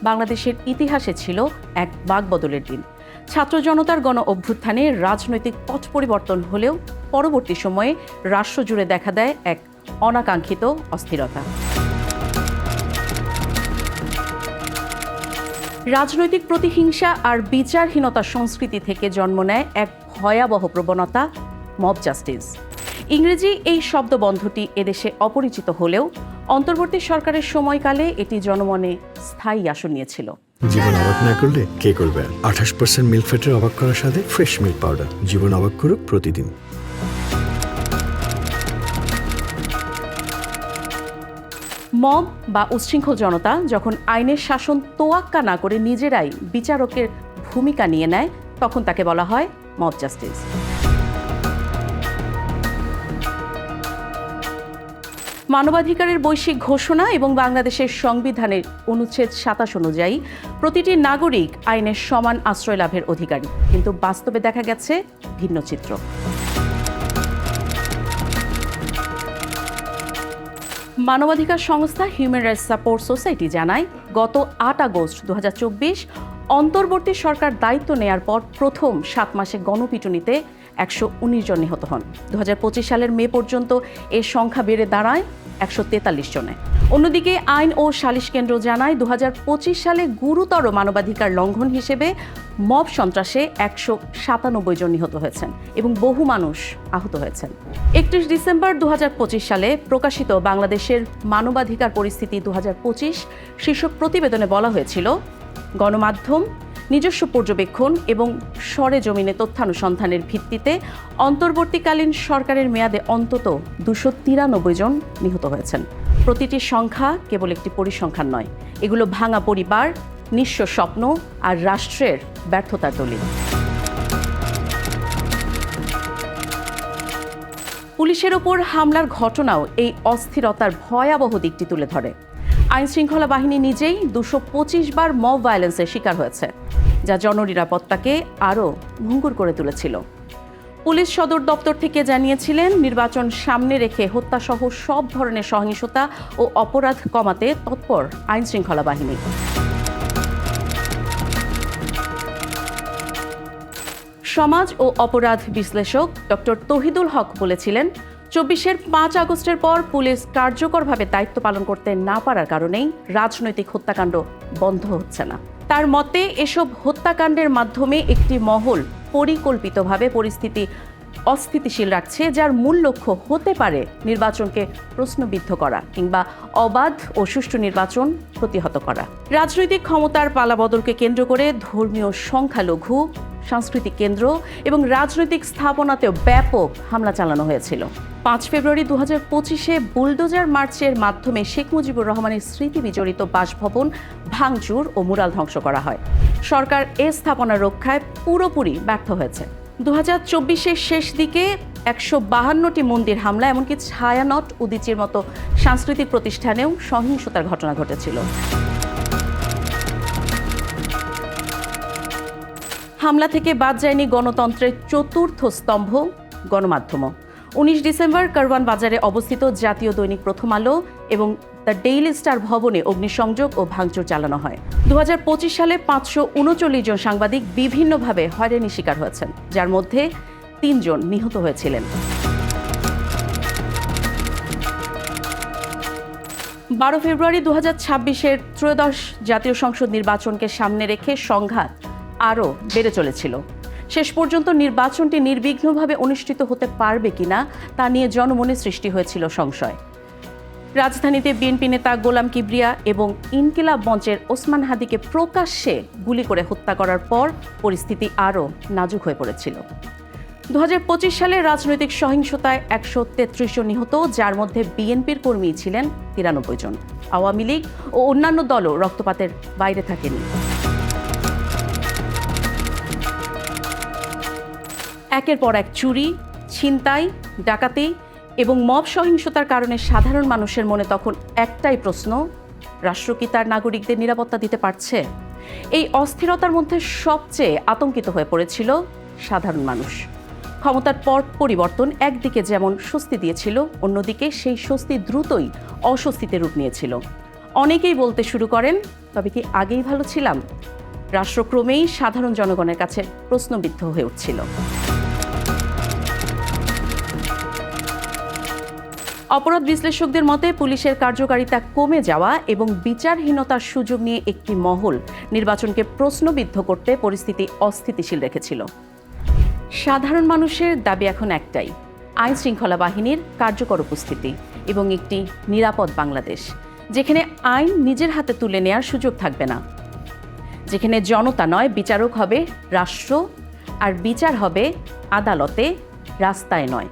বাংলাদেশের ইতিহাসে ছিল এক বাকবদলের দিন। ছাত্র জনতার গণ অভ্যুত্থানে রাজনৈতিক পথ পরিবর্তন হলেও পরবর্তী সময়ে রাষ্ট্র জুড়ে দেখা দেয় এক অনাকাঙ্ক্ষিত অস্থিরতা। রাজনৈতিক প্রতিহিংসা আর বিচারহীনতার সংস্কৃতি থেকে জন্ম নেয় এক ভয়াবহ প্রবণতা, মব জাস্টিস। ইংরেজি এই শব্দবন্ধটি এদেশে অপরিচিত হলেও অন্তর্বর্তী সরকারের সময়কালে এটি জনমনে স্থায়ী আসন নিয়েছিল। জীবন অবাক না করলে কে করবে? 28% মিল্ক ফ্যাটের অবাক করার সাথে ফ্রেশ মিল্ক পাউডার। জীবন অবাক করুক প্রতিদিন। মব বা উচ্ছৃঙ্খল জনতা যখন আইনের শাসন তোয়াক্কা না করে নিজেরাই বিচারকের ভূমিকা নিয়ে নেয়, তখন তাকে বলা হয় মব জাস্টিস। মানবাধিকারের বৈশ্বিক ঘোষণা এবং বাংলাদেশের সংবিধানের অনুচ্ছেদ 27 অনুযায়ী প্রতিটি নাগরিক আইনের সমান আশ্রয় লাভের অধিকারী, কিন্তু বাস্তবে দেখা গেছে ভিন্ন চিত্র। মানবাধিকার সংস্থা হিউম্যান রাইটস সাপোর্ট সোসাইটি জানায়, গত 8 আগস্ট 2024 অন্তর্বর্তী সরকার দায়িত্ব নেয়ার পর প্রথম 7 মাসে গণপিটুনিতে 119 জন নিহত হন। 2025 সালের মে পর্যন্ত এর সংখ্যা বেড়ে দাঁড়ায় 143 জনে। অন্যদিকে আইন ও সালিশ কেন্দ্র জানায়, 2025 সালে গুরুতর মানবাধিকার লঙ্ঘন হিসেবে মব সন্ত্রাসে 197 জন নিহত হয়েছেন এবং বহু মানুষ আহত হয়েছেন। 31 ডিসেম্বর 2025 সালে প্রকাশিত বাংলাদেশের মানবাধিকার পরিস্থিতি 2025 শীর্ষক প্রতিবেদনে বলা হয়েছিল, গণমাধ্যম, নিজস্ব পর্যবেক্ষণ এবং সরেজমিনে তথ্যানুসন্ধানের ভিত্তিতে অন্তর্বর্তীকালীন সরকারের মেয়াদে অন্তত 293 জন নিহত হয়েছেন। প্রতিটি সংখ্যা কেবল একটি পরিসংখ্যান নয়, এগুলো ভাঙা পরিবার, নিঃস্ব স্বপ্ন আর রাষ্ট্রের ব্যর্থতার দলিল। পুলিশের ওপর হামলার ঘটনাও এই অস্থিরতার ভয়াবহ দিকটি তুলে ধরে। আইনশৃঙ্খলা বাহিনী নিজেই 225 বার মব ভায়োলেন্সের শিকার হয়েছে, যা জননিরাপত্তাকে আরও ভঙ্গুর করে তুলেছিল। পুলিশ সদর দপ্তর থেকে জানিয়েছিলেন, নির্বাচন সামনে রেখে হত্যাসহ সব ধরনের সহিংসতা ও অপরাধ কমাতে তৎপর আইনশৃঙ্খলা বাহিনী। সমাজ ও অপরাধ বিশ্লেষক ডক্টর তৌহিদুল হক বলেছিলেন, 24-এর 5 আগস্টের পর পুলিশ কার্যকরভাবে দায়িত্ব পালন করতে না পারার কারণেই রাজনৈতিক হত্যাকাণ্ড বন্ধ হচ্ছে না। তার মতে, এসব হত্যাকাণ্ডের মাধ্যমে একটি মহল পরিকল্পিতভাবে পরিস্থিতি অস্থিতিশীল রাখছে, যার মূল লক্ষ্য হতে পারে নির্বাচনকে প্রশ্নবিদ্ধ করা কিংবা অবাধ ও সুষ্ঠু নির্বাচন প্রতিহত করা। রাজনৈতিক ক্ষমতার পালাবদলকে কেন্দ্র করে ধর্মীয় সংখ্যালঘু, সাংস্কৃতিক কেন্দ্র এবং রাজনৈতিক স্থাপনাতেও ব্যাপক হামলা চালানো হয়েছিল। 5 ফেব্রুয়ারি 2025-এ বুলডোজার মার্চের মাধ্যমে শেখ মুজিবুর রহমানের স্মৃতি বিজড়িত বাসভবন ভাঙচুর ও মুরাল ধ্বংস করা হয়। সরকার এ স্থাপনা রক্ষায় পুরোপুরি ব্যর্থ হয়েছে। 2024-এর শেষ দিকে 152টি মন্দির হামলা, এমনকি ছায়ানট, উদীচীর মতো সাংস্কৃতিক প্রতিষ্ঠানেও সহিংসতার ঘটনা ঘটেছিল। হামলা থেকে বাদ যায়নি গণতন্ত্রের চতুর্থ স্তম্ভ, গণমাধ্যম। 19 ডিসেম্বর কারওয়ান বাজারে অবস্থিত জাতীয় দৈনিক প্রথম আলো এবং দ্য ডেইলি স্টার ভবনে অগ্নিসংযোগ ও ভাঙচুর চালানো হয়। 2025 সালে 539 জন সাংবাদিক বিভিন্নভাবে হয়রানির শিকার হয়েছেন, যার মধ্যে 3 জন নিহত হয়েছিলেন। 12 ফেব্রুয়ারি 2026-এর ত্রয়োদশ জাতীয় সংসদ নির্বাচনকে সামনে রেখে সংঘাত আরও বেড়ে চলেছিল। শেষ পর্যন্ত নির্বাচনটি নির্বিঘ্নভাবে অনুষ্ঠিত হতে পারবে কিনা তা নিয়ে জনমনে সৃষ্টি হয়েছিল সংশয়। রাজধানীতে বিএনপি নেতা গোলাম কিবরিয়া এবং ইনকিলাব মঞ্চের ওসমান হাদিকে প্রকাশ্যে গুলি করে হত্যা করার পর পরিস্থিতি আরও নাজুক হয়ে পড়েছিল। 2025 সালে রাজনৈতিক সহিংসতায় 133 জন নিহত, যার মধ্যে বিএনপির কর্মী ছিলেন 93 জন। আওয়ামী লীগ ও অন্যান্য দলও রক্তপাতের বাইরে থাকেনি। একের পর এক চুরি, ছিনতাই, ডাকাতি এবং মব সহিংসতার কারণে সাধারণ মানুষের মনে তখন একটাই প্রশ্ন, রাষ্ট্র কি তার নাগরিকদের নিরাপত্তা দিতে পারছে? এই অস্থিরতার মধ্যে সবচেয়ে আতঙ্কিত হয়ে পড়েছিল সাধারণ মানুষ। ক্ষমতার পট পরিবর্তন একদিকে যেমন স্বস্তি দিয়েছিল, অন্যদিকে সেই স্বস্তি দ্রুতই অস্বস্তিতে রূপ নিয়েছিল। অনেকেই বলতে শুরু করেন, তবে কি আগেই ভালো ছিলাম? রাষ্ট্রক্রমেই সাধারণ জনগণের কাছে প্রশ্নবিদ্ধ হয়ে উঠছিল। অপরাধ বিশ্লেষকদের মতে পুলিশের কার্যকারিতা কমে যাওয়া এবং বিচারহীনতার সুযোগ নিয়ে একটি মহল নির্বাচনকে প্রশ্নবিদ্ধ করতে পরিস্থিতি অস্থিতিশীল রেখেছিল। সাধারণ মানুষের দাবি এখন একটাই, আইন শৃঙ্খলা বাহিনীর কার্যকর উপস্থিতি এবং একটি নিরাপদ বাংলাদেশ, যেখানে আইন নিজের হাতে তুলে নেওয়ার সুযোগ থাকবে না, যেখানে জনতা নয় বিচারক হবে রাষ্ট্র, আর বিচার হবে আদালতে, রাস্তায় নয়।